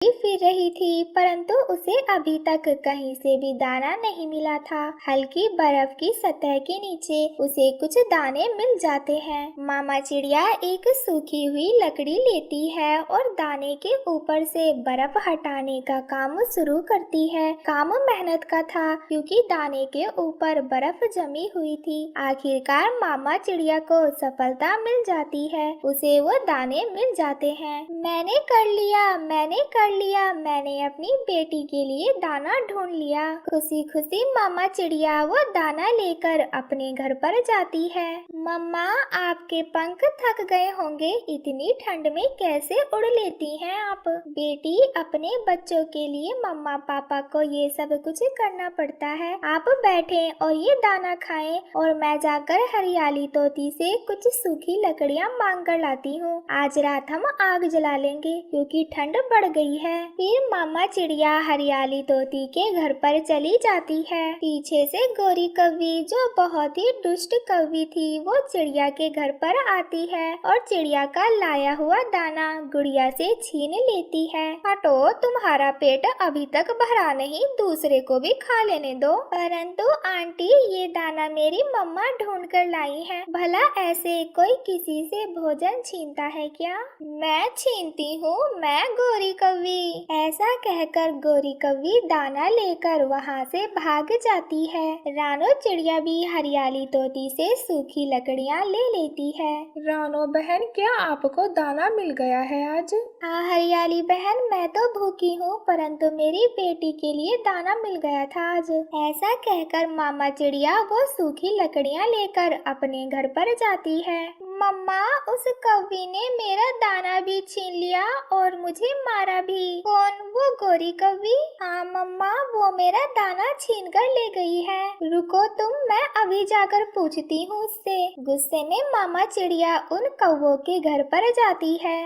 फिर रही थी, परंतु उसे अभी तक कहीं से भी दाना नहीं मिला था। हल्की बर्फ की सतह के नीचे उसे कुछ दाने मिल जाते हैं। मामा चिड़िया एक सूखी हुई लकड़ी लेती है और दाने के ऊपर से बर्फ हटाने का काम शुरू करती है। काम मेहनत का था, क्योंकि दाने के ऊपर बर्फ जमी हुई थी। आखिरकार मामा चिड़िया को सफलता मिल जाती है, उसे वो दाने मिल जाते हैं। मैंने कर लिया, मैंने अपनी बेटी के लिए दाना ढूंढ लिया। खुशी खुशी मामा चिड़िया वो दाना लेकर अपने घर पर जाती है। मम्मा, आपके पंख थक गए होंगे, इतनी ठंड में कैसे उड़ लेती हैं आप? बेटी, अपने बच्चों के लिए मम्मा पापा को ये सब कुछ करना पड़ता है। आप बैठें और ये दाना खाएं, और मैं जाकर हरियाली तोती से कुछ सूखी लकड़ियां मांग कर लाती हूँ। आज रात हम आग जला लेंगे, क्योंकि ठंड बढ़ गई है। फिर मामा चिड़िया हरियाली तोती के घर पर चली जाती है। पीछे से गोरी कौवी, जो बहुत ही दुष्ट कौवी थी, वो चिड़िया के घर पर आती है और चिड़िया का लाया हुआ दाना गुड़िया से छीन लेती है। हटो, तुम्हारा पेट अभी तक भरा नहीं, दूसरे को भी खा लेने दो। परंतु आंटी, ये दाना मेरी मम्मा ढूंढ कर लाई है। भला ऐसे कोई किसी से भोजन छीनता है क्या? मैं छीनती हूँ, मैं गोरी कौवी। ऐसा कहकर गोरी कौवी दाना लेकर वहाँ से भाग जाती है। रानो चिड़िया भी हरियाली तोती से सूखी लकड़ियाँ ले लेती है। रानो बहन, क्या आपको दाना मिल गया है आज? हाँ हरियाली बहन, मैं तो भूखी हूँ, परंतु मेरी बेटी के लिए दाना मिल गया था आज। ऐसा कहकर मामा चिड़िया वो सूखी लकड़ियाँ लेकर अपने घर पर जाती है। मम्मा, उस कौवी ने मेरा दाना भी छीन लिया और मुझे मारा भी। कौन? वो गोरी कौवी? हाँ मम्मा, वो मेरा दाना छीन कर ले गई है। रुको तुम, मैं अभी जाकर पूछती हूँ उससे। गुस्से में मामा चिड़िया उन कौवों के घर पर जाती है।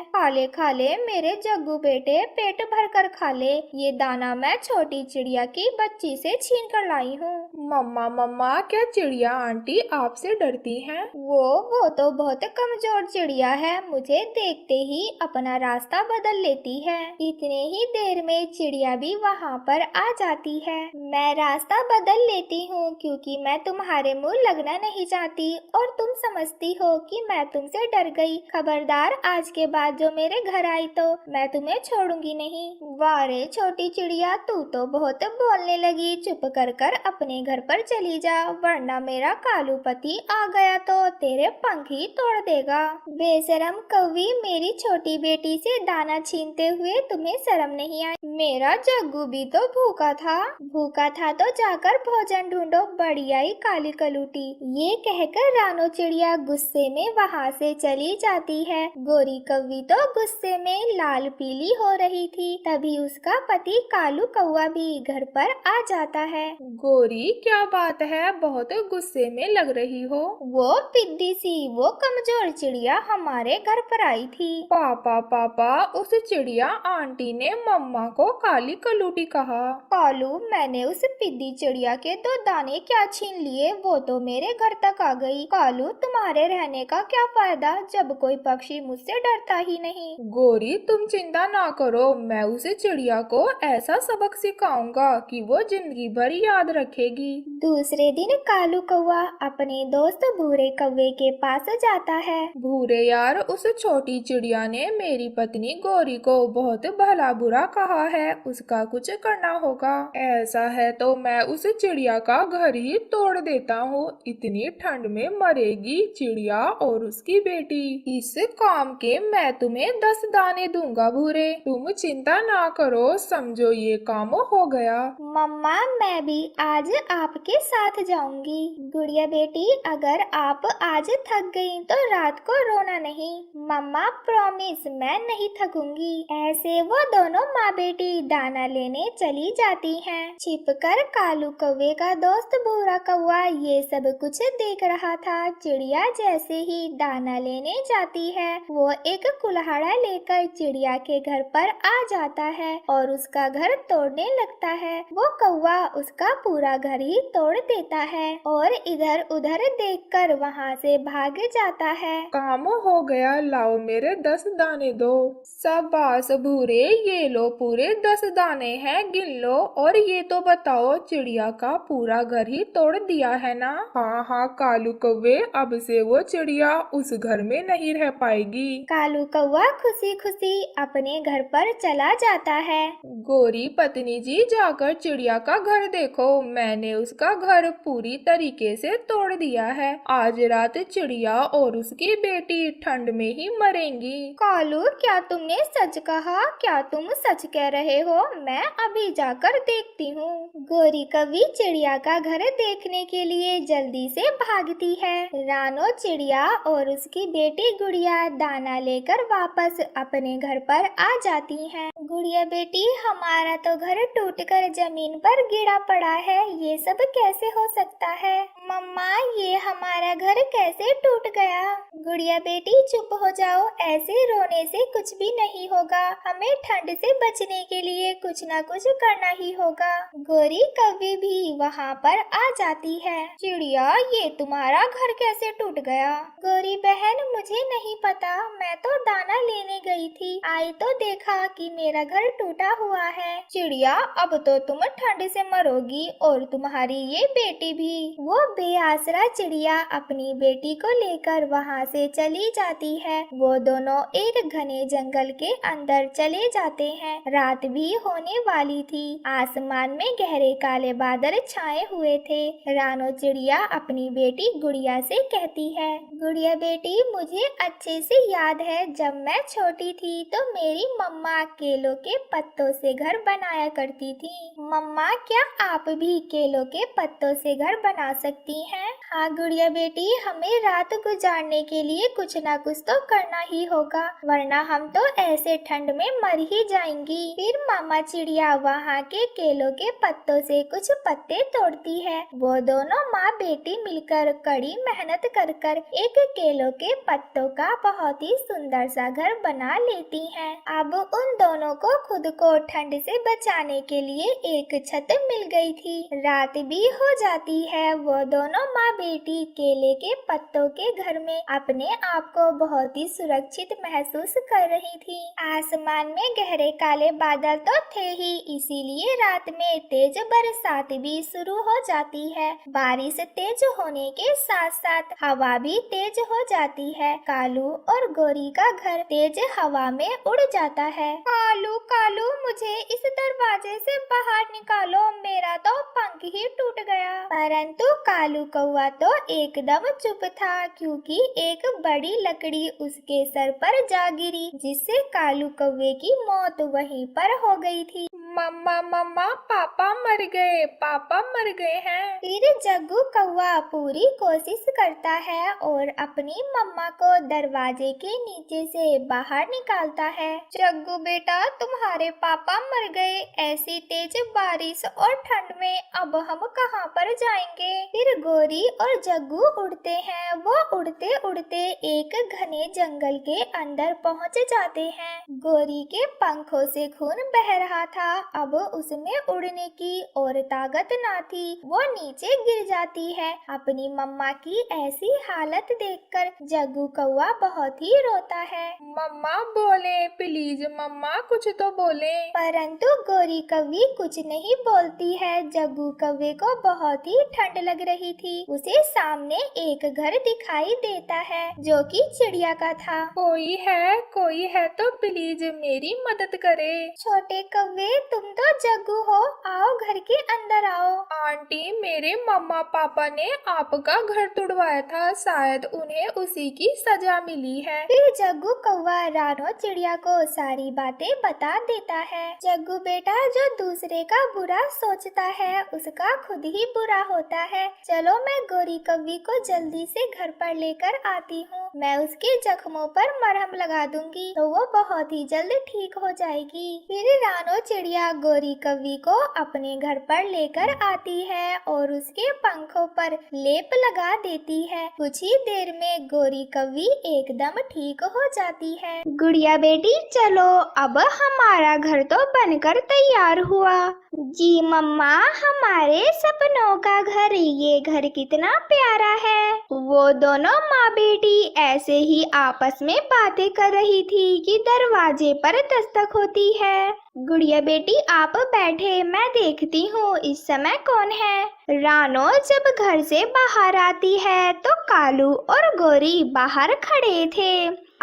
खा ले मेरे जग्गू बेटे, पेट भर कर खा ले, ये दाना मैं छोटी चिड़िया की बच्ची से छीन कर लाई हूँ। मम्मा मम्मा, क्या चिड़िया आंटी आपसे डरती हैं? वो तो बहुत कमजोर चिड़िया है, मुझे देखते ही अपना रास्ता बदल लेती है। इतने ही देर में चिड़िया भी वहाँ पर आ जाती है। मैं रास्ता बदल लेती हूँ, क्योंकि मैं तुम्हारे मुंह लगना नहीं चाहती, और तुम समझती हो कि मैं तुमसे डर गई। खबरदार, आज के बाद जो मेरे घर आई तो मैं तुम्हें छोड़ूंगी नहीं। वाह रे छोटी चिड़िया, तू तो बहुत बोलने लगी। चुप कर कर अपने घर पर चली जा, वरना मेरा कालू पति आ गया तो तेरे पंख ही तोड़ देगा। बेशरम कौवी, मेरी छोटी बेटी से दाना छीनते हुए तुम्हें शर्म नहीं आई? मेरा जग्गू भी तो भूखा था तो जाकर भोजन ढूंढो, बड़ी आई काली कलूटी। ये कहकर रानो चिड़िया गुस्से में वहाँ से चली जाती है। गोरी कौवी तो गुस्से में लाल पीली हो रही थी। तभी उसका पति कालू कौवा भी घर पर आ जाता है। गोरी, क्या बात है, बहुत गुस्से में लग रही हो? वो पिद्दी सी, वो कमजोर चिड़िया हमारे घर पर आई थी। पापा पापा, उस चिड़िया आंटी ने मम्मा को काली कलूटी कहा। कालू, मैंने उस पिद्दी चिड़िया के 2 दाने क्या छीन लिए, वो तो मेरे घर तक आ गई। कालू, तुम्हारे रहने का क्या फायदा, जब कोई पक्षी मुझसे डरता ही नहीं। गोरी, तुम चिंता ना करो, मैं उस चिड़िया को ऐसा सबक सिखाऊंगा कि वो जिंदगी भर याद रखेगी। दूसरे दिन कालू कौवा अपने दोस्त भूरे कौवे के पास जाता है। भूरे यार, उस छोटी चिड़िया ने मेरी पत्नी गोरी को बहुत भला बुरा कहा है, उसका कुछ करना होगा। ऐसा है तो मैं उस चिड़िया का घर ही तोड़ देता हूँ, इतनी ठंड में मरेगी चिड़िया और उसकी बेटी। इस काम के मैं तुम्हें 10 दाने दूंगा भूरे, तुम चिंता ना करो, समझो ये काम हो गया। मम्मा, मैं भी आज आपके साथ जाऊंगी। गुड़िया बेटी, अगर आप आज थक गई तो रात को रोना नहीं। मम्मा प्रॉमिस, मैं नहीं थकूंगी। ऐसे वो दोनों माँ बेटी दाना लेने चली जाती हैं। छिपकर कालू कौवे का दोस्त भूरा कौवा ये सब कुछ देख रहा था। चिड़िया जैसे ही दाना लेने जाती है, वो एक कुल्हाड़ा लेकर चिड़िया के घर पर आ जाता है और उसका घर तोड़ने लगता है। वो कौवा उसका पूरा घर ही तोड़ देता है और इधर उधर देखकर वहाँ से भाग जाता आता है। काम हो गया, लाओ मेरे 10 दाने दो। शाबाश भूरे, ये लो पूरे 10 दाने हैं, गिन लो। और ये तो बताओ, चिड़िया का पूरा घर ही तोड़ दिया है ना? हाँ हाँ कालू कौवे, अब से वो चिड़िया उस घर में नहीं रह पाएगी। कालू कौवा खुशी खुशी अपने घर पर चला जाता है। गोरी पत्नी जी, जाकर चिड़िया का घर देखो, मैंने उसका घर पूरी तरीके से तोड़ दिया है। आज रात चिड़िया और उसकी बेटी ठंड में ही मरेंगी। कालू, क्या तुमने सच कहा? क्या तुम सच कह रहे हो? मैं अभी जाकर देखती हूँ। गोरी कौवी चिड़िया का घर देखने के लिए जल्दी से भागती है। रानो चिड़िया और उसकी बेटी गुड़िया दाना लेकर वापस अपने घर पर आ जाती हैं। गुड़िया बेटी, हमारा तो घर टूटकर जमीन पर गिरा पड़ा है, ये सब कैसे हो सकता है? मम्मा, ये हमारा घर कैसे टूट गया? गुड़िया बेटी चुप हो जाओ, ऐसे रोने से कुछ भी नहीं होगा। हमें ठंड से बचने के लिए कुछ ना कुछ करना ही होगा। गोरी कौवी भी वहाँ पर आ जाती है। चिड़िया, ये तुम्हारा घर कैसे टूट गया? गोरी बहन, मुझे नहीं पता, मैं तो दाना लेने गई थी, आई तो देखा कि मेरा घर टूटा हुआ है। चिड़िया, अब तो तुम ठंड से मरोगी और तुम्हारी ये बेटी भी। वो बेआसरा चिड़िया अपनी बेटी को लेकर वहाँ से चली जाती है। वो दोनों एक घने जंगल के अंदर चले जाते हैं। रात भी होने वाली थी। आसमान में गहरे काले बादल छाए हुए थे। रानो चिड़िया अपनी बेटी गुड़िया से कहती है, गुड़िया बेटी, मुझे अच्छे से याद है, जब मैं छोटी थी तो मेरी मम्मा केलों के पत्तों से घर बनाया करती थी। मम्मा, क्या आप भी केलों के पत्तों से घर बना सकती हैं? हाँ गुड़िया बेटी, हमें रात गुजारने के लिए कुछ ना कुछ तो करना ही होगा, वरना हम तो ऐसे ठंड में मर ही जाएंगी। फिर मामा चिड़िया वहाँ के केलों के पत्तों से कुछ पत्ते तोड़ती है। वो दोनों माँ बेटी मिलकर कड़ी मेहनत कर कर एक केलों के पत्तों का बहुत ही सुंदर सा घर बना लेती हैं। अब उन दोनों को खुद को ठंड से बचाने के लिए एक छत मिल गई थी। रात भी हो जाती है। वो दोनों माँ बेटी केले के पत्तों के घर में अपने आप को बहुत ही सुरक्षित महसूस कर रही थी। आसमान में गहरे काले बादल तो थे ही, इसीलिए रात में तेज बरसात भी शुरू हो जाती है। बारिश तेज होने के साथ साथ हवा भी तेज हो जाती है। कालू और गोरी का घर तेज हवा में उड़ जाता है। कालू कालू, मुझे इस दरवाजे से बाहर निकालो, मेरा तो पंख ही टूट गया। परंतु कालू कौवा तो एकदम चुप था, क्योंकि एक बड़ी लकड़ी उसके सर पर जा गिरी, जिससे कालू कौवे की मौत वहीं पर हो गई थी। मम्मा मम्मा, पापा मर गए, पापा मर गए हैं। फिर जग्गू कौवा पूरी कोशिश करता है और अपनी मम्मा को दरवाजे के नीचे से बाहर निकालता है। जग्गू बेटा, तुम्हारे पापा मर गए, ऐसी तेज बारिश और ठंड में अब हम कहाँ पर जाएंगे? फिर गोरी और जग्गू उड़ते हैं। वो उड़ते उड़ते एक घने जंगल के अंदर पहुँच जाते हैं। गोरी के पंखों से खून बह रहा था, अब उसमें उड़ने की और ताकत ना थी। वो नीचे गिर जाती है। अपनी मम्मा की ऐसी हालत देखकर जग्गू कौवा बहुत ही रोता है। मम्मा बोले, प्लीज मम्मा कुछ तो बोले। परंतु गोरी कौवी कुछ नहीं बोलती है। जग्गू कौवे को बहुत ही ठंड लग रही थी। उसे सामने एक घर दिखाई देता है, जो कि चिड़िया का था। कोई है तो प्लीज मेरी मदद करे। छोटे कौवे, तुम तो जग्गू हो, आओ घर के अंदर आओ। आंटी, मेरे मम्मा पापा ने आपका घर तुड़वाया था, शायद उन्हें उसी की सजा मिली है। फिर जग्गू कौवा रानो चिड़िया को सारी बातें बता देता है। जग्गू बेटा, जो दूसरे का बुरा सोचता है उसका खुद ही बुरा होता है। चलो, मैं गोरी कौवी को जल्दी से घर पर लेकर आती हूँ। मैं उसके जख्मों पर मरहम लगा दूंगी तो वो बहुत ही जल्द ठीक हो जाएगी। फिर रानो चिड़िया गोरी कौवी को अपने घर पर लेकर आती है और उसके पंखों पर लेप लगा देती है। कुछ ही देर में गोरी कौवी एकदम ठीक हो जाती है। गुड़िया बेटी, चलो, अब हमारा घर तो बनकर तैयार हुआ। जी मम्मा, हमारे सपनों का घर, ये घर कितना प्यारा है। वो दोनों माँ बेटी ऐसे ही आपस में बातें कर रही थी कि दरवाजे पर दस्तक होती है। गुड़िया बेटी आप बैठे, मैं देखती हूँ इस समय कौन है। रानो जब घर से बाहर आती है तो कालू और गोरी बाहर खड़े थे।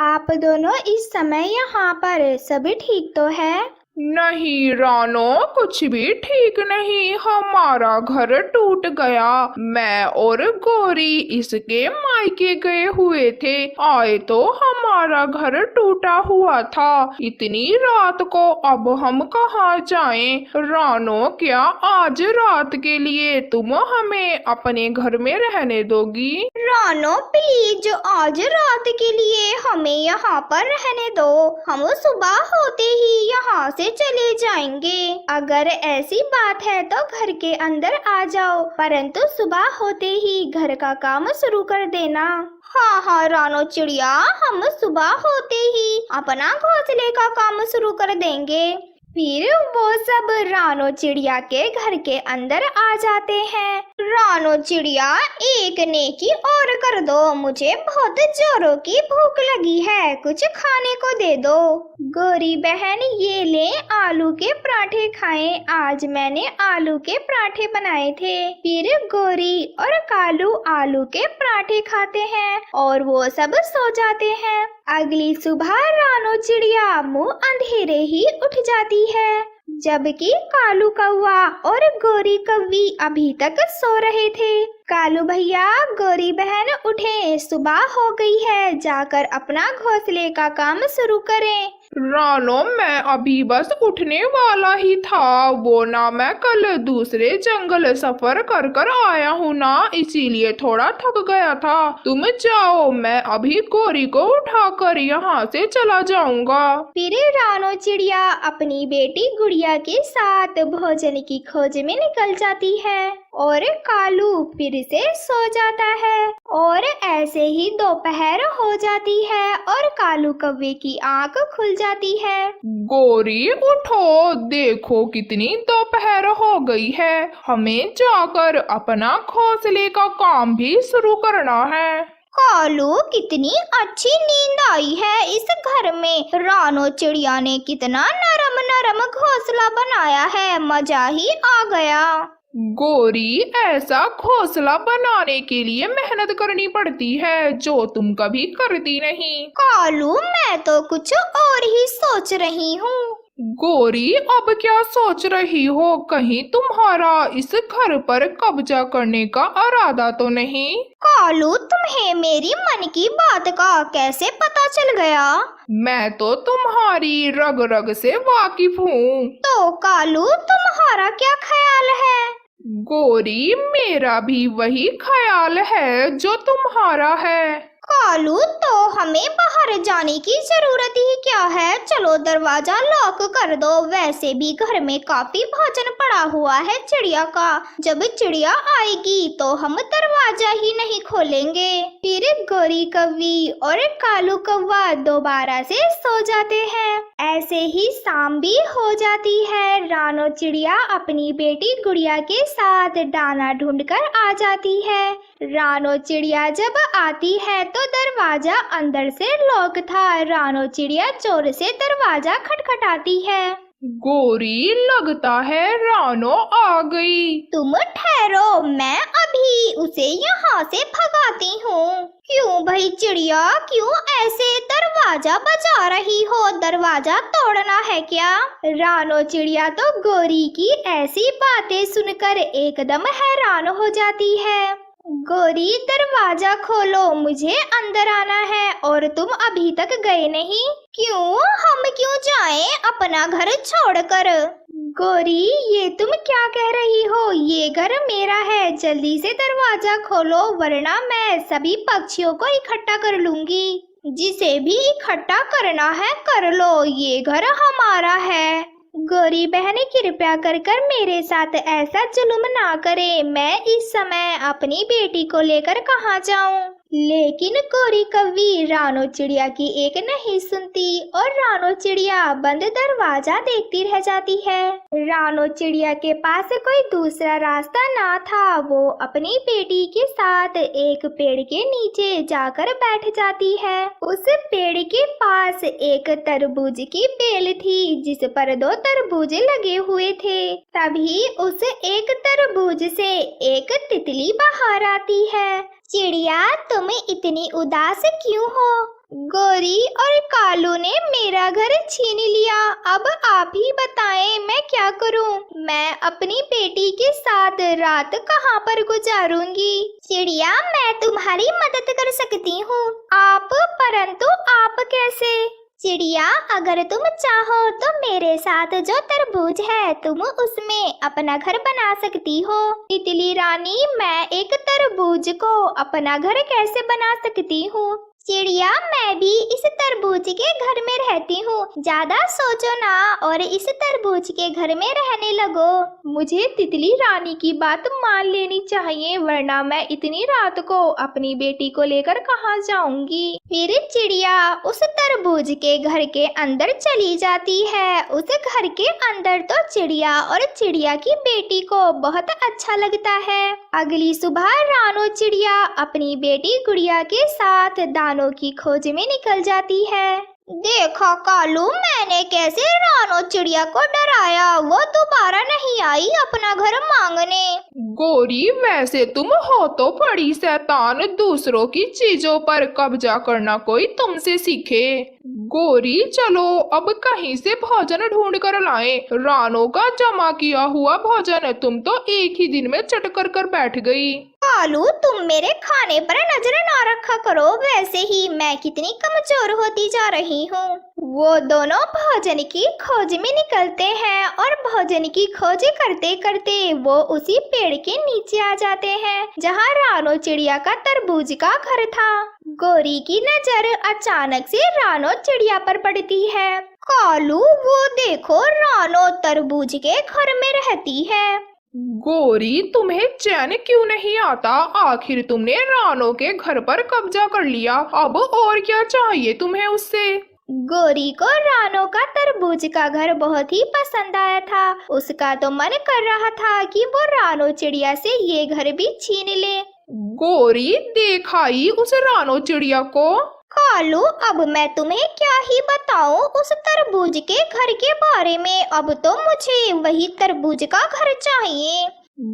आप दोनों इस समय यहाँ पर, सभी ठीक तो है? नहीं रानो, कुछ भी ठीक नहीं। हमारा घर टूट गया। मैं और गौरी इसके मायके गए हुए थे। आए तो हमारा घर टूटा हुआ था। इतनी रात को अब हम कहाँ जाएं? रानो, क्या आज रात के लिए तुम हमें अपने घर में रहने दोगी? रानो प्लीज, आज रात के लिए हमें यहाँ पर रहने दो। हम सुबह होते ही यहाँ से चले जाएंगे। अगर ऐसी बात है तो घर के अंदर आ जाओ, परंतु सुबह होते ही घर का काम शुरू कर देना। हाँ हाँ रानो चिड़िया, हम सुबह होते ही अपना घोंसले का काम शुरू कर देंगे। फिर वो सब रानो चिड़िया के घर के अंदर आ जाते हैं। रानो चिड़िया, एक नेकी और कर दो, मुझे बहुत जोरों की भूख लगी है, कुछ खाने को दे दो। गौरी बहन, ये ले आलू के पराठे खाएं, आज मैंने आलू के पराठे बनाए थे। फिर गौरी और कालू आलू के पराठे खाते हैं और वो सब सो जाते हैं। अगली सुबह रानो चिड़िया मुंह अंधेरे ही उठ जाती है, जबकि कालू कौवा और गोरी कौवी अभी तक सो रहे थे। कालू भैया, गोरी बहन उठे, सुबह हो गई है, जाकर अपना घोंसले का काम शुरू करें। रानो, मैं अभी बस उठने वाला ही था। वो ना मैं कल दूसरे जंगल सफर कर कर आया हूँ ना, इसीलिए थोड़ा थक गया था। तुम जाओ, मैं अभी गोरी को उठाकर यहाँ से चला जाऊंगा। फिर रानो चिड़िया अपनी बेटी गुड़िया के साथ भोजन की खोज में निकल जाती है और कालू फिर से सो जाता है। और ऐसे ही दोपहर हो जाती है और कालू कौवे की आंख खुल जाती है। गोरी उठो, देखो कितनी दोपहर हो गई है। हमें जाकर अपना घोंसले का काम भी शुरू करना है। कालू, कितनी अच्छी नींद आई है इस घर में। रानो चिड़िया ने कितना नरम नरम घोंसला बनाया है, मजा ही आ गया। गोरी, ऐसा घोंसला बनाने के लिए मेहनत करनी पड़ती है, जो तुम कभी करती नहीं। कालू, मैं तो कुछ और ही सोच रही हूँ। गोरी, अब क्या सोच रही हो? कहीं तुम्हारा इस घर पर कब्जा करने का इरादा तो नहीं? कालू, तुम्हें मेरी मन की बात का कैसे पता चल गया? मैं तो तुम्हारी रग रग से वाकिफ हूँ। तो कालू, तुम्हारा क्या ख्याल है? गोरी, मेरा भी वही ख्याल है जो तुम्हारा है। कालू, तो हमें बाहर जाने की जरूरत ही क्या है? चलो दरवाजा लॉक कर दो, वैसे भी घर में काफी भोजन पड़ा हुआ है चिड़िया का। जब चिड़िया आएगी तो हम दरवाजा ही नहीं खोलेंगे। फिर गोरी कौवी और कालू कौवा दोबारा से सो जाते हैं। ऐसे ही शाम भी हो जाती है। रानो चिड़िया अपनी बेटी गुड़िया के साथ दाना ढूंढकर आ जाती है। रानो चिड़िया जब आती है तो दरवाजा अंदर से लॉक था। रानो चिड़िया जोर से दरवाजा खटखटाती है। गोरी, लगता है रानो आ गई। तुम ठहरो, मैं अभी उसे यहाँ से भगाती हूँ। क्यों भाई चिड़िया, क्यों ऐसे दरवाजा बजा रही हो? दरवाजा तोड़ना है क्या? रानो चिड़िया तो गोरी की ऐसी बातें सुनकर एकदम हैरान हो जाती है। गोरी, दरवाजा खोलो, मुझे अंदर आना है और तुम अभी तक गए नहीं। क्यों? हम क्यों जाएं अपना घर छोड़कर? गोरी, ये तुम क्या कह रही हो? ये घर मेरा है, जल्दी से दरवाजा खोलो वरना मैं सभी पक्षियों को इकट्ठा कर लूंगी। जिसे भी इकट्ठा करना है कर लो, ये घर हमारा है। गोरी बहन, कृपया कर मेरे साथ ऐसा जुल्म ना करे। मैं इस समय अपनी बेटी को लेकर कहाँ जाऊँ? लेकिन गोरी कौवी रानो चिड़िया की एक नहीं सुनती और रानो चिड़िया बंद दरवाजा देखती रह जाती है। रानो चिड़िया के पास कोई दूसरा रास्ता ना था। वो अपनी बेटी के साथ एक पेड़ के नीचे जाकर बैठ जाती है। उस पेड़ के पास एक तरबूज की बेल थी जिस पर 2 तरबूज लगे हुए थे। तभी उस एक तरबूज से एक तितली बाहर आती है। चिड़िया, तुम इतनी उदास क्यों हो? गोरी और कालू ने मेरा घर छीन लिया। अब आप ही बताएं मैं क्या करूं? मैं अपनी बेटी के साथ रात कहां पर गुजारूंगी? चिड़िया, मैं तुम्हारी मदद कर सकती हूँ। परंतु आप कैसे? चिड़िया, अगर तुम चाहो तो मेरे साथ जो तरबूज है तुम उसमें अपना घर बना सकती हो। तितली रानी, मैं एक तरबूज को अपना घर कैसे बना सकती हूँ? चिड़िया, मैं भी इस तरबूज के घर में रहती हूँ। ज्यादा सोचो ना और इस तरबूज के घर में रहने लगो। मुझे तितली रानी की बात मान लेनी चाहिए, वरना मैं इतनी रात को अपनी बेटी को लेकर कहाँ जाऊंगी। फिर चिड़िया उस तरबूज के घर के अंदर चली जाती है। उस घर के अंदर तो चिड़िया और चिड़िया की बेटी को बहुत अच्छा लगता है। अगली सुबह रानो चिड़िया अपनी बेटी गुड़िया के साथ दानों की खोज में निकल जाती है। देखा कालू, मैंने कैसे रानो चिड़िया को डराया। वो दोबारा नहीं आई अपना घर मांगने। गोरी, वैसे तुम हो तो बड़ी शैतान, दूसरों की चीजों पर कब्जा करना कोई तुमसे सीखे। गोरी, चलो अब कहीं से भोजन ढूंढ कर लाएं। रानों का जमा किया हुआ भोजन तुम तो एक ही दिन में चट कर बैठ गई। कालू, तुम मेरे खाने पर नजर ना रखा करो। वैसे ही मैं कितनी कमजोर होती जा रही हूँ। वो दोनों भोजन की खोज में निकलते हैं और भोजन की खोज करते करते वो उसी पेड़ के नीचे आ जाते हैं जहाँ रानो चिड़िया का तरबूज का घर था। गोरी की नजर अचानक से रानो चिड़िया पर पड़ती है। कालू, वो देखो, रानो तरबूज के घर में रहती है। गोरी, तुम्हें चैन क्यों नहीं आता? आखिर तुमने रानो के घर पर कब्जा कर लिया। अब और क्या चाहिए तुम्हें उससे? गोरी को रानो का तरबूज का घर बहुत ही पसंद आया था। उसका तो मन कर रहा था कि वो रानो चिड़िया से ये घर भी छीन ले। गोरी, देखाई उस रानो चिड़िया को। कालू, अब मैं तुम्हें क्या ही बताऊं उस तरबूज के घर के बारे में। अब तो मुझे वही तरबूज का घर चाहिए।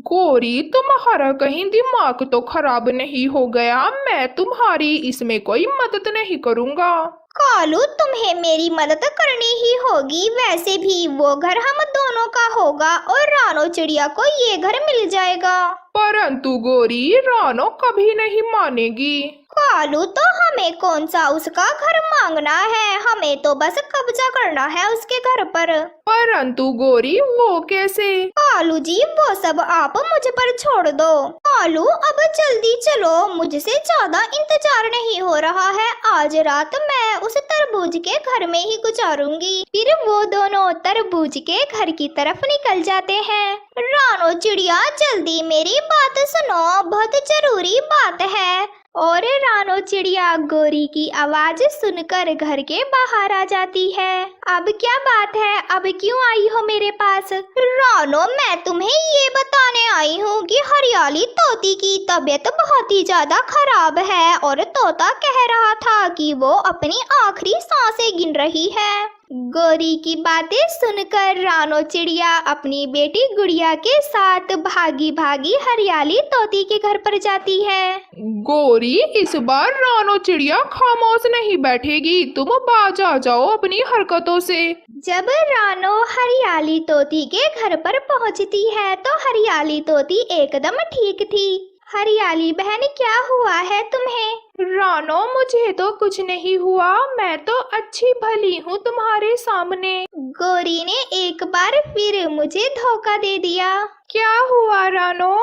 गोरी, तुम्हारा कहीं दिमाग तो खराब नहीं हो गया? मैं तुम्हारी इसमें कोई मदद नहीं करूँगा। कालू, तुम्हें मेरी मदद करनी ही होगी। वैसे भी वो घर हम दोनों का होगा और रानो चिड़िया को ये घर मिल जाएगा। परंतु गोरी, रानो कभी नहीं मानेगी। कालू, तो हमें कौन सा उसका घर मांगना है? हमें तो बस कब्जा करना है उसके घर पर। परंतु गोरी, वो कैसे? कालू जी, वो सब आप मुझ पर छोड़ दो। कालू, अब जल्दी चलो, मुझसे ज्यादा इंतजार नहीं हो रहा है। आज रात मैं उस तरबूज के घर में ही गुजारूंगी। फिर वो दोनों तरबूज के घर की तरफ निकल जाते हैं। रानो चिड़िया, जल्दी मेरी बात सुनो, बहुत जरूरी बात है। और रानो चिड़िया गोरी की आवाज सुनकर घर के बाहर आ जाती है। अब क्या बात है? अब क्यों आई हो मेरे पास? रानो, मैं तुम्हें ये बताने आई हूँ कि हरियाली तोती की तबीयत बहुत ही ज्यादा खराब है और तोता कह रहा था कि वो अपनी आखिरी सांसें गिन रही है। गोरी की बातें सुनकर रानो चिड़िया अपनी बेटी गुड़िया के साथ भागी भागी हरियाली तोती के घर पर जाती है। गोरी, इस बार रानो चिड़िया खामोश नहीं बैठेगी। तुम बाज आ जाओ अपनी हरकतों से। जब रानो हरियाली तोती के घर पर पहुंचती है तो हरियाली तोती एकदम ठीक थी। हरियाली बहन, क्या हुआ है तुम्हें? रानो, मुझे तो कुछ नहीं हुआ। मैं तो अच्छी भली हूँ तुम्हारे सामने। गोरी ने एक बार फिर मुझे धोखा दे दिया। क्या हुआ रानो?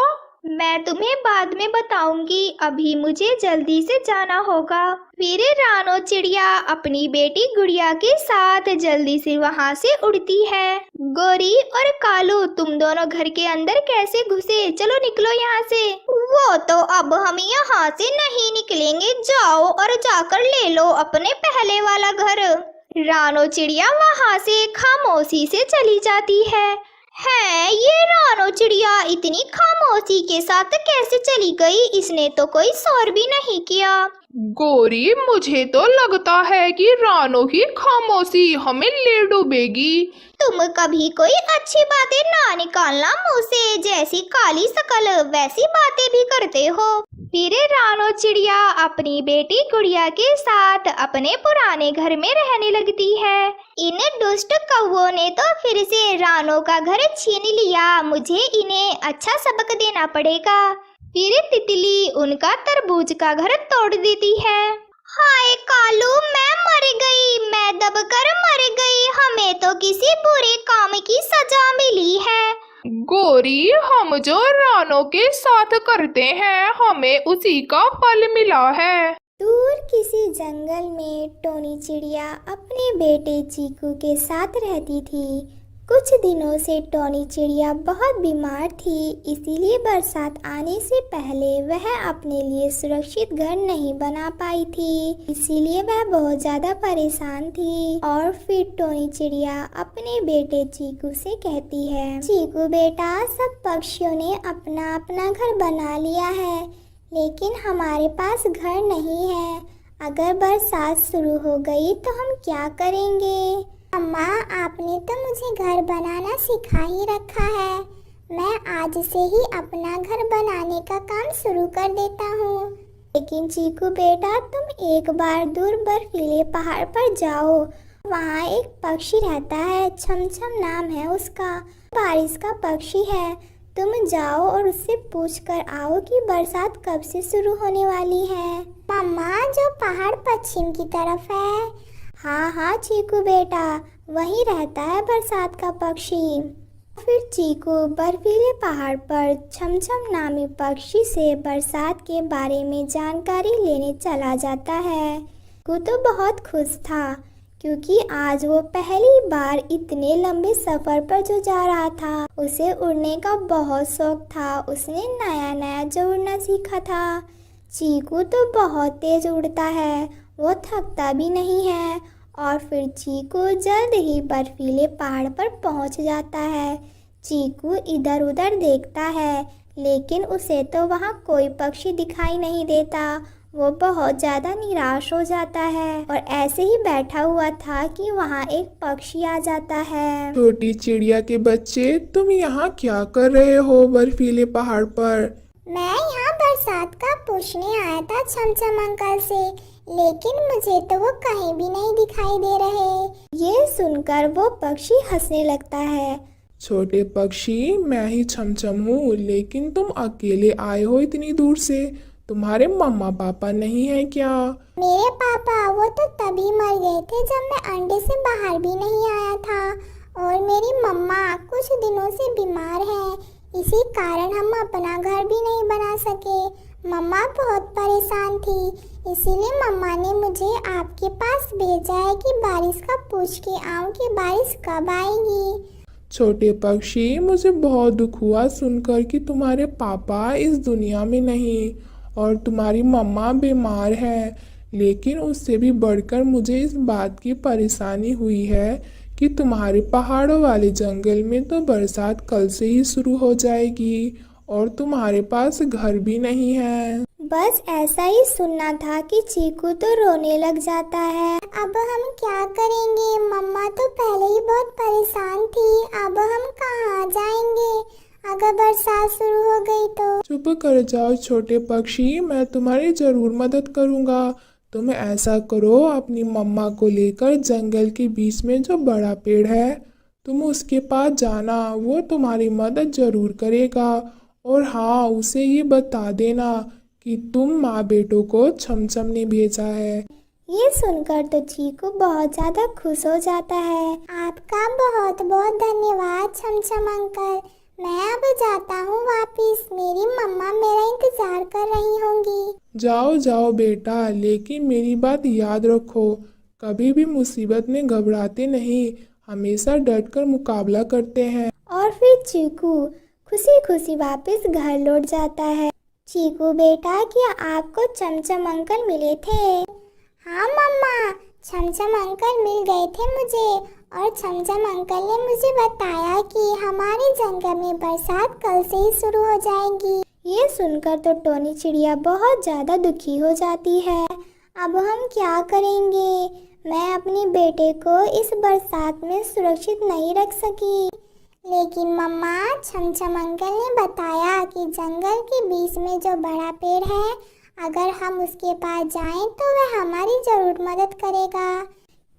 मैं तुम्हें बाद में बताऊंगी, अभी मुझे जल्दी से जाना होगा। फिर रानो चिड़िया अपनी बेटी गुड़िया के साथ जल्दी से वहाँ से उड़ती है। गोरी और कालू, तुम दोनों घर के अंदर कैसे घुसे? चलो निकलो यहाँ से। वो तो अब हम यहाँ से नहीं निकलेंगे, जाओ और जाकर ले लो अपने पहले वाला घर। रानो चिड़िया वहाँ से खामोशी से चली जाती है। ये रानो चिड़िया इतनी खामोशी के साथ कैसे चली गई? इसने तो कोई शोर भी नहीं किया। गोरी, मुझे तो लगता है कि रानो की खामोशी हमें ले डूबेगी। तुम कभी कोई अच्छी बातें ना निकालना मुंह से, जैसी काली शकल वैसी बातें भी करते हो। फिर रानो चिड़िया अपनी बेटी गुड़िया के साथ अपने पुराने घर में रहने लगती है। इन दुष्ट कौवों ने तो फिर से रानो का घर छीन लिया, मुझे इन्हें अच्छा सबक देना पड़ेगा। फिर तितली उनका तरबूज का घर तोड़ देती है। हाय कालू, मैं मर गई, मैं दबकर मर गई, हमें तो किसी बुरे काम की सजा मिली है। गोरी, हम जो रानो के साथ करते हैं हमें उसी का फल मिला है। दूर किसी जंगल में टोनी चिड़िया अपने बेटे चीकू के साथ रहती थी। कुछ दिनों से टोनी चिड़िया बहुत बीमार थी, इसीलिए बरसात आने से पहले वह अपने लिए सुरक्षित घर नहीं बना पाई थी, इसीलिए वह बहुत ज़्यादा परेशान थी। और फिर टोनी चिड़िया अपने बेटे चीकू से कहती है, चीकू बेटा, सब पक्षियों ने अपना अपना घर बना लिया है, लेकिन हमारे पास घर नहीं है। अगर बरसात शुरू हो गई तो हम क्या करेंगे? अम्मा, आपने तो मुझे घर बनाना सिखा ही रखा है। मैं आज से ही अपना घर बनाने का काम शुरू कर देता हूँ। लेकिन चीकू बेटा, तुम एक बार दूर बर्फीले पहाड़ पर जाओ, वहाँ एक पक्षी रहता है, छमछम नाम है उसका, बारिश का पक्षी है। तुम जाओ और उससे पूछ कर आओ कि बरसात कब से शुरू होने वाली है। मम्मा, जो पहाड़ पश्चिम की तरफ है। हाँ चीकू बेटा, वहीं रहता है बरसात का पक्षी। फिर चीकू बर्फीले पहाड़ पर छमछम नामी पक्षी से बरसात के बारे में जानकारी लेने चला जाता है। चीकू तो बहुत खुश था, क्योंकि आज वो पहली बार इतने लंबे सफर पर जो जा रहा था, उसे उड़ने का बहुत शौक था। उसने नया नया जो उड़ना सीखा था। चीकू तो बहुत तेज उड़ता है, वो थकता भी नहीं है। और फिर चीकू जल्द ही बर्फीले पहाड़ पर पहुंच जाता है। चीकू इधर उधर देखता है, लेकिन उसे तो वहाँ कोई पक्षी दिखाई नहीं देता। वो बहुत ज़्यादा निराश हो जाता है और ऐसे ही बैठा हुआ था कि वहाँ एक पक्षी आ जाता है। छोटी चिड़िया के बच्चे, तुम यहाँ क्या कर रहे हो बर्फीले पहाड़ पर? मैं यहाँ बरसात का पूछने आया था छमछम अंकल से, लेकिन मुझे तो वो कहीं भी नहीं दिखाई दे रहे। ये सुनकर वो पक्षी हंसने लगता है। छोटे पक्षी, मैं ही छमछम हूँ, लेकिन तुम अकेले आए हो इतनी दूर से। तुम्हारे मम्मा पापा नहीं है क्या? मेरे पापा वो तो तभी मर गए थे जब मैं अंडे से बाहर भी नहीं आया था, और मेरी मम्मा कुछ दिनों से बीमार है, इसी कारण हम अपना घर भी नहीं बना सके। मम्मा बहुत परेशान थी, इसीलिए मम्मा ने मुझे आपके पास भेजा है कि बारिश का पूछ के आऊं कि बारिश कब आएगी। छोटे पक्षी, मुझे बहुत दुख हुआ सुनकर कि तुम्हारे पापा इस दुनिया में नहीं और तुम्हारी मम्मा बीमार है। लेकिन उससे भी बढ़कर मुझे इस बात की परेशानी हुई है कि तुम्हारे पहाड़ों वाले जंगल में तो बरसात कल से ही शुरू हो जाएगी और तुम्हारे पास घर भी नहीं है। बस ऐसा ही सुनना था कि चीकू तो रोने लग जाता है। अब हम क्या करेंगे? मम्मा तो पहले ही बहुत परेशान थी, अब हम कहाँ जाएंगे अगर बरसात शुरू हो गई तो? चुप कर जाओ छोटे पक्षी, मैं तुम्हारी जरूर मदद करूँगा। तुम ऐसा करो, अपनी मम्मा को लेकर जंगल के बीच में जो बड़ा पेड़ है, तुम उसके पास जाना, वो तुम्हारी मदद जरूर करेगा। और हाँ, उसे ये बता देना कि तुम माँ बेटों को छमछम ने भेजा है। ये सुनकर तो चीकू बहुत ज्यादा खुश हो जाता है। आपका बहुत बहुत धन्यवाद छमछम अंकल, मैं अब जाता हूँ वापिस, मेरी मम्मा मेरा इंतजार कर रही होंगी। जाओ जाओ बेटा, लेकिन मेरी बात याद रखो, कभी भी मुसीबत में घबराते नहीं, हमेशा डटकर मुकाबला करते हैं। और फिर चीकू खुशी खुशी वापस घर लौट जाता है। चीकू बेटा, क्या आपको चमचम अंकल मिले थे? हाँ मम्मा, छमछम अंकल मिल गए थे मुझे, और छमछम अंकल ने मुझे बताया कि हमारे जंगल में बरसात कल से ही शुरू हो जाएगी। ये सुनकर तो टोनी चिड़िया बहुत ज़्यादा दुखी हो जाती है। अब हम क्या करेंगे? मैं अपने बेटे को इस बरसात में सुरक्षित नहीं रख सकी। लेकिन मम्मा, छमछम अंकल ने बताया कि जंगल के बीच में जो बड़ा पेड़ है, अगर हम उसके पास जाएं तो वह हमारी जरूर मदद करेगा।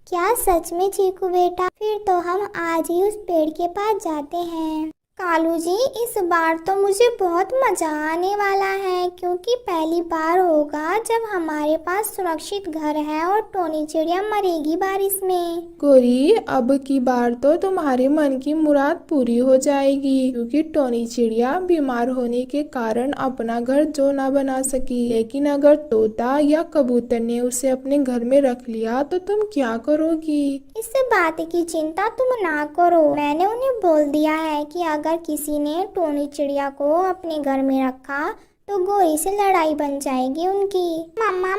क्या सच में चीकू बेटा? फिर तो हम आज ही उस पेड़ के पास जाते हैं। कालू जी, इस बार तो मुझे बहुत मजा आने वाला है, क्योंकि पहली बार होगा जब हमारे पास सुरक्षित घर है और टोनी चिड़िया मरेगी बारिश में। गोरी, अब की बार तो तुम्हारे मन की मुराद पूरी हो जाएगी, क्योंकि टोनी चिड़िया बीमार होने के कारण अपना घर जो ना बना सकी। लेकिन अगर तोता या कबूतर ने उसे अपने घर में रख लिया तो तुम क्या करोगी? इस बात की चिंता तुम ना करो, मैंने उन्हें बोल दिया है कि अगर किसी ने टोनी चिड़िया को अपने घर में रखा तो गोरी से लड़ाई बन जाएगी उनकी। मम्मा,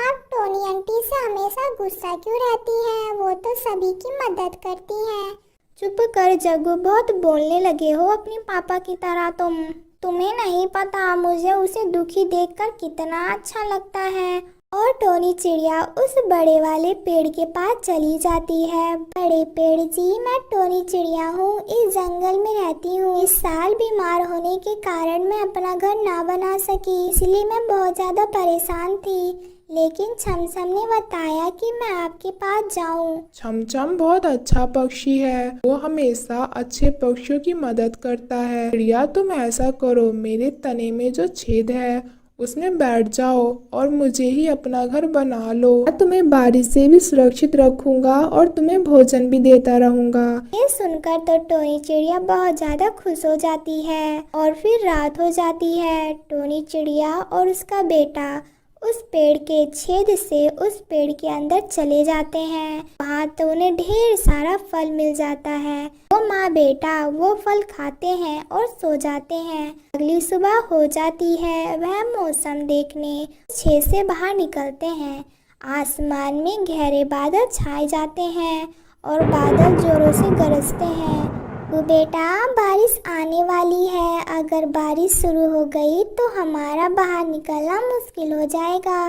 आप टोनी आंटी से हमेशा गुस्सा क्यों रहती हैं? वो तो सभी की मदद करती हैं। चुप कर जग्गू, बहुत बोलने लगे हो अपने पापा की तरह तुम्हें नहीं पता मुझे उसे दुखी देखकर कितना अच्छा लगता है। और टोनी चिड़िया उस बड़े वाले पेड़ के पास चली जाती है। बड़े पेड़ जी, मैं टोनी चिड़िया हूँ, इस जंगल में रहती हूँ। इस साल बीमार होने के कारण मैं अपना घर ना बना सकी, इसलिए मैं बहुत ज्यादा परेशान थी। लेकिन छमछम ने बताया कि मैं आपके पास जाऊं। छमछम बहुत अच्छा पक्षी है, वो हमेशा अच्छे पक्षियों की मदद करता है। चिड़िया, तुम ऐसा करो, मेरे तने में जो छेद है उसमें बैठ जाओ और मुझे ही अपना घर बना लो। मैं तुम्हें बारिश से भी सुरक्षित रखूंगा और तुम्हें भोजन भी देता रहूंगा। ये सुनकर तो टोनी चिड़िया बहुत ज्यादा खुश हो जाती है। और फिर रात हो जाती है। टोनी चिड़िया और उसका बेटा उस पेड़ के छेद से उस पेड़ के अंदर चले जाते हैं। वहाँ तो उन्हें ढेर सारा फल मिल जाता है। वो माँ बेटा वो फल खाते हैं और सो जाते हैं। अगली सुबह हो जाती है। वह मौसम देखने छेद से बाहर निकलते हैं। आसमान में गहरे बादल छाए जाते हैं और बादल जोरों से गरजते हैं। वो बेटा, बारिश आने वाली है, अगर बारिश शुरू हो गई तो हमारा बाहर निकलना मुश्किल हो जाएगा।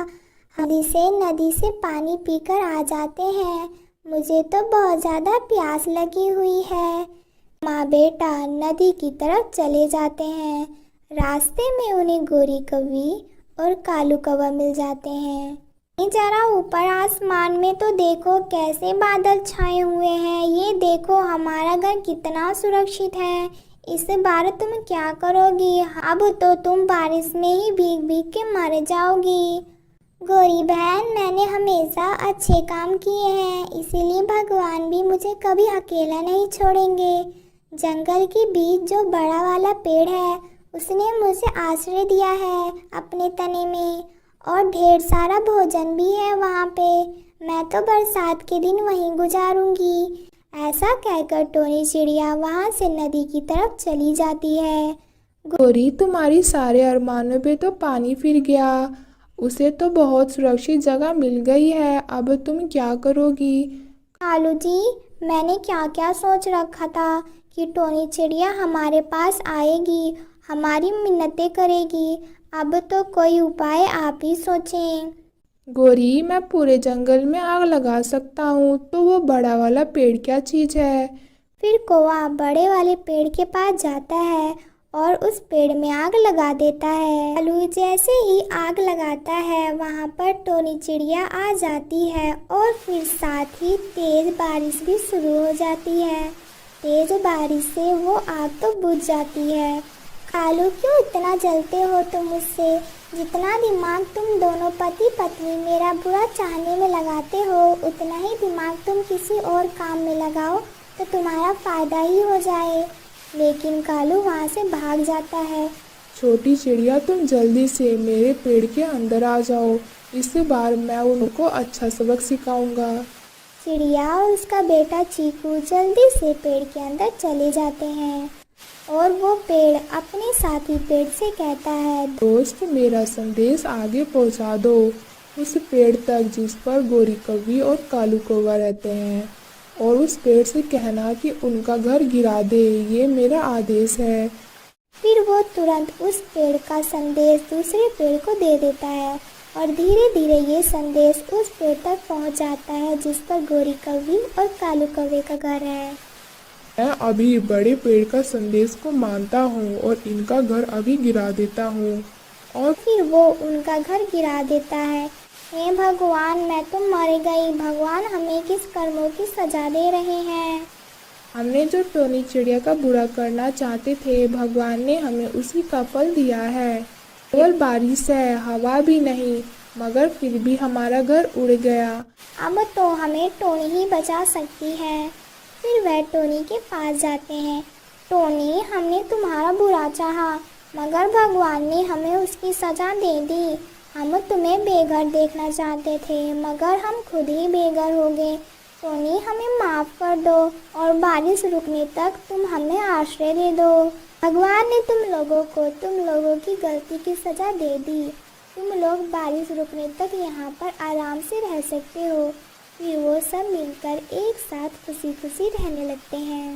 हम नदी से पानी पीकर आ जाते हैं, मुझे तो बहुत ज़्यादा प्यास लगी हुई है। माँ बेटा नदी की तरफ चले जाते हैं। रास्ते में उन्हें गोरी कौवी और कालू कौवा मिल जाते हैं। जरा ऊपर आसमान में तो देखो कैसे बादल छाए हुए हैं। ये देखो हमारा घर कितना सुरक्षित है। इस बार तुम क्या करोगी? अब तो तुम बारिश में ही भीग भीग के मर जाओगी। गोरी बहन, मैंने हमेशा अच्छे काम किए हैं, इसीलिए भगवान भी मुझे कभी अकेला नहीं छोड़ेंगे। जंगल के बीच जो बड़ा वाला पेड़ है उसने मुझे आश्रय दिया है अपने तने में, और ढेर सारा भोजन भी है वहाँ पे। मैं तो बरसात के दिन वहीं गुजारूंगी। ऐसा कहकर टोनी चिड़िया वहाँ से नदी की तरफ चली जाती है। गोरी, तुम्हारी सारे अरमानों पे तो पानी फिर गया, उसे तो बहुत सुरक्षित जगह मिल गई है, अब तुम क्या करोगी? कालू जी, मैंने क्या क्या सोच रखा था कि टोनी चिड़िया हमारे पास आएगी, हमारी मिन्नतें करेगी। अब तो कोई उपाय आप ही सोचें। गोरी, मैं पूरे जंगल में आग लगा सकता हूँ, तो वो बड़ा वाला पेड़ क्या चीज़ है? फिर कौवा बड़े वाले पेड़ के पास जाता है और उस पेड़ में आग लगा देता है। कालू जैसे ही आग लगाता है वहाँ पर टोनी चिड़िया आ जाती है और फिर साथ ही तेज बारिश भी शुरू हो जाती है। तेज बारिश से वो आग तो बुझ जाती है। कालू, क्यों इतना जलते हो तुम मुझसे? जितना दिमाग तुम दोनों पति पत्नी मेरा बुरा चाहने में लगाते हो, उतना ही दिमाग तुम किसी और काम में लगाओ तो तुम्हारा फ़ायदा ही हो जाए। लेकिन कालू वहाँ से भाग जाता है। छोटी चिड़िया, तुम जल्दी से मेरे पेड़ के अंदर आ जाओ। इस बार मैं उनको अच्छा सबक सिखाऊंगा। चिड़िया और उसका बेटा चीकू जल्दी से पेड़ के अंदर चले जाते हैं और वो पेड़ अपने साथी पेड़ से कहता है, दोस्त, मेरा संदेश आगे पहुंचा दो उस पेड़ तक जिस पर गोरी कौवी और कालू कौवा रहते हैं, और उस पेड़ से कहना कि उनका घर गिरा दे। ये मेरा आदेश है। फिर वो तुरंत उस पेड़ का संदेश दूसरे पेड़ को दे देता है और धीरे धीरे ये संदेश उस पेड़ तक पहुंच जाता है जिस पर गोरी कौवी और कालू कौवे का घर है। मैं अभी बड़े पेड़ का संदेश को मानता हूँ और इनका घर अभी गिरा देता हूँ। और फिर वो उनका घर गिरा देता है। हे भगवान, मैं तो मर गई। भगवान हमें किस कर्मों की सजा दे रहे हैं। हमने जो टोनी चिड़िया का बुरा करना चाहते थे, भगवान ने हमें उसी का फल दिया है। केवल बारिश है, हवा भी नहीं, मगर फिर भी हमारा घर उड़ गया। अब तो हमें टोनी ही बचा सकती है। फिर वह टोनी के पास जाते हैं। टोनी, हमने तुम्हारा बुरा चाहा, मगर भगवान ने हमें उसकी सजा दे दी। हम तुम्हें बेघर देखना चाहते थे, मगर हम खुद ही बेघर हो गए। टोनी, हमें माफ़ कर दो और बारिश रुकने तक तुम हमें आश्रय दे दो। भगवान ने तुम लोगों की गलती की सज़ा दे दी। तुम लोग बारिश रुकने तक यहाँ पर आराम से रह सकते हो। फिर वो सब मिलकर एक साथ खुशी खुशी रहने लगते हैं।